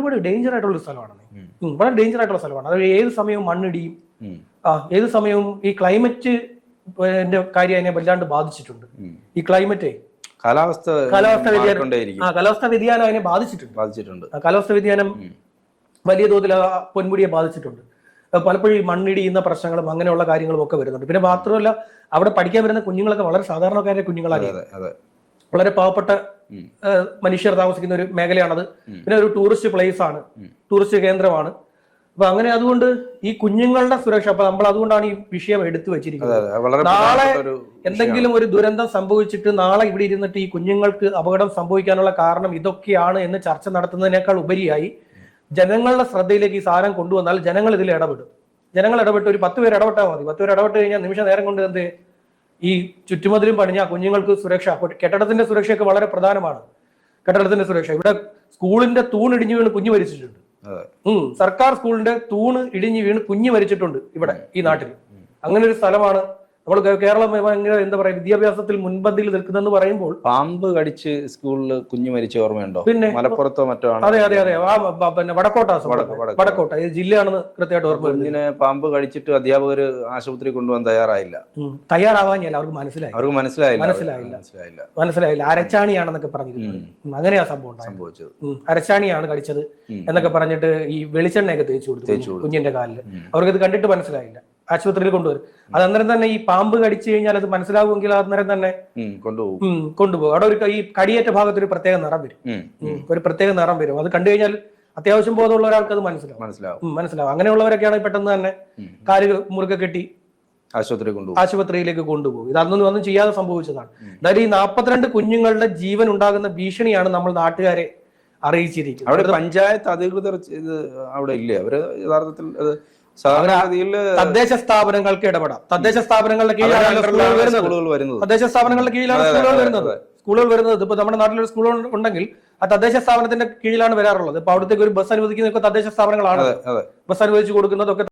ഒരുപാട് ഡേഞ്ചർ ആയിട്ടുള്ള സ്ഥലമാണ്. വളരെ ഡേഞ്ചർ ആയിട്ടുള്ള സ്ഥലമാണ്. അത് ഏത് സമയവും മണ്ണിടിയും, ഏത് സമയവും ഈ ക്ലൈമറ്റ് കാര്യം അതിനെ വല്ലാണ്ട് ബാധിച്ചിട്ടുണ്ട്. ഈ ക്ലൈമറ്റേ കാലാവസ്ഥാ വ്യതിയാനം അതിനെ ബാധിച്ചിട്ടുണ്ട്. കാലാവസ്ഥാ വ്യതിയാനം വലിയ തോതിൽ പൊന്മുടിയെ ബാധിച്ചിട്ടുണ്ട്. പലപ്പോഴും ഈ മണ്ണിടിയുന്ന പ്രശ്നങ്ങളും അങ്ങനെയുള്ള കാര്യങ്ങളും ഒക്കെ വരുന്നുണ്ട്. പിന്നെ മാത്രമല്ല, അവിടെ പഠിക്കാൻ വരുന്ന കുഞ്ഞുങ്ങളൊക്കെ വളരെ സാധാരണക്കാരുടെ കുഞ്ഞുങ്ങളാണ്. വളരെ പാവപ്പെട്ട മനുഷ്യർ താമസിക്കുന്ന ഒരു മേഖലയാണത്. പിന്നെ ഒരു ടൂറിസ്റ്റ് പ്ലേസ് ആണ്, ടൂറിസ്റ്റ് കേന്ദ്രമാണ്. അപ്പൊ അങ്ങനെ അതുകൊണ്ട് ഈ കുഞ്ഞുങ്ങളുടെ സുരക്ഷ, അപ്പൊ നമ്മൾ അതുകൊണ്ടാണ് ഈ വിഷയം എടുത്തു വെച്ചിരിക്കുന്നത്. നാളെ എന്തെങ്കിലും ഒരു ദുരന്തം സംഭവിച്ചിട്ട് നാളെ ഇവിടെ ഇരുന്നിട്ട് ഈ കുഞ്ഞുങ്ങൾക്ക് അപകടം സംഭവിക്കാനുള്ള കാരണം ഇതൊക്കെയാണ് എന്ന് ചർച്ച നടത്തുന്നതിനേക്കാൾ ഉപരിയായി ജനങ്ങളുടെ ശ്രദ്ധയിലേക്ക് ഈ സാധനം കൊണ്ടുവന്നാൽ ജനങ്ങൾ ഇതിൽ ഇടപെടും. ജനങ്ങൾ ഇടപെട്ട് ഒരു 10 പേര് ഇടപെട്ടാൽ മതി. 10 പേര് ഇടപെട്ട് കഴിഞ്ഞാൽ നിമിഷ നേരം കൊണ്ട് എന്ത് ഈ ചുറ്റുമതിലും പണിഞ്ഞ കുഞ്ഞുങ്ങൾക്ക് സുരക്ഷ, കെട്ടിടത്തിന്റെ സുരക്ഷയൊക്കെ വളരെ പ്രധാനമാണ്. കെട്ടിടത്തിന്റെ സുരക്ഷ, ഇവിടെ സ്കൂളിന്റെ തൂൺ ഇടിഞ്ഞു വീണ് കുഞ്ഞു മരിച്ചിട്ടുണ്ട്. സർക്കാർ സ്കൂളിന്റെ തൂണ് ഇടിഞ്ഞു വീണ് കുഞ്ഞു മരിച്ചിട്ടുണ്ട് ഇവിടെ ഈ നാട്ടിൽ. അങ്ങനെ ഒരു സ്ഥലമാണ് നമ്മൾ. കേരളം എന്താ പറയാ, വിദ്യാഭ്യാസത്തിൽ മുൻപന്തിയിൽ നിൽക്കുന്നെന്ന് പറയുമ്പോൾ പാമ്പ് കടിച്ച് സ്കൂളിൽ കുഞ്ഞു മരിച്ച ഓർമ്മയുണ്ടോ? പിന്നെ മലപ്പുറത്തോ മറ്റോ? അതെ. പിന്നെ വടക്കോട്ട ജില്ലയാണെന്ന് കൃത്യമായിട്ട് ഓർമ്മ. കുഞ്ഞിനെ പാമ്പ് കടിച്ചിട്ട് അധ്യാപകർ ആശുപത്രി കൊണ്ടുപോകാൻ തയ്യാറാവാൻ അവർക്ക് മനസ്സിലായില്ല. അരച്ചാണിയാണെന്നൊക്കെ പറഞ്ഞിരുന്നു. അങ്ങനെയാ സംഭവിച്ചത്. അരച്ചാണിയാണ് കടിച്ചത് എന്നൊക്കെ പറഞ്ഞിട്ട് ഈ വെളിച്ചെണ്ണയൊക്കെ തേച്ചു കൊടുത്തു കുഞ്ഞിന്റെ കാലില്. അവർക്കത് കണ്ടിട്ട് മനസ്സിലായില്ല. ആശുപത്രിയിൽ കൊണ്ടുവരും. അത് അന്നേരം തന്നെ ഈ പാമ്പ് കടിച്ചു കഴിഞ്ഞാൽ അത് മനസ്സിലാവുമെങ്കിൽ അന്നേരം തന്നെ കൊണ്ടുപോകും. അവിടെ ഒരു ഈ കടിയേറ്റ ഭാഗത്ത് ഒരു പ്രത്യേക നിറം വരും. അത് കണ്ടു കഴിഞ്ഞാൽ അത്യാവശ്യം ബോധമുള്ള ഒരാൾക്ക് അത് മനസ്സിലാവും. അങ്ങനെയുള്ളവരൊക്കെയാണ് പെട്ടെന്ന് തന്നെ കാല് മുറുകെ കെട്ടി ആശുപത്രിയിലേക്ക് കൊണ്ടുപോകും. ഇത് അന്നൊന്നും ചെയ്യാതെ സംഭവിച്ചതാണ്. അതായത് ഈ 42 കുഞ്ഞുങ്ങളുടെ ജീവൻ ഉണ്ടാകുന്ന ഭീഷണിയാണ് നമ്മൾ നാട്ടുകാരെ അറിയിച്ചിരിക്കുന്നത്. അവിടെ പഞ്ചായത്ത് അധികൃതർ അവിടെ ഇല്ലേ? അവര് യഥാർത്ഥത്തിൽ തദ്ദേശ സ്ഥാപനങ്ങൾക്ക് ഇടപെടാം. തദ്ദേശ സ്ഥാപനങ്ങളുടെ കീഴിലാണ് സ്കൂളുകൾ വരുന്നത്. ഇപ്പൊ നമ്മുടെ നാട്ടിലൊരു സ്കൂൾ ഉണ്ടെങ്കിൽ ആ തദ്ദേശ സ്ഥാപനത്തിന്റെ കീഴിലാണ് വരാറുള്ളത്. ഇപ്പൊ അവിടത്തേക്ക് ഒരു ബസ് അനുവദിക്കുന്നതൊക്കെ തദ്ദേശ സ്ഥാപനങ്ങളാണ്. ബസ് അനുവദിച്ചു കൊടുക്കുന്നതൊക്കെ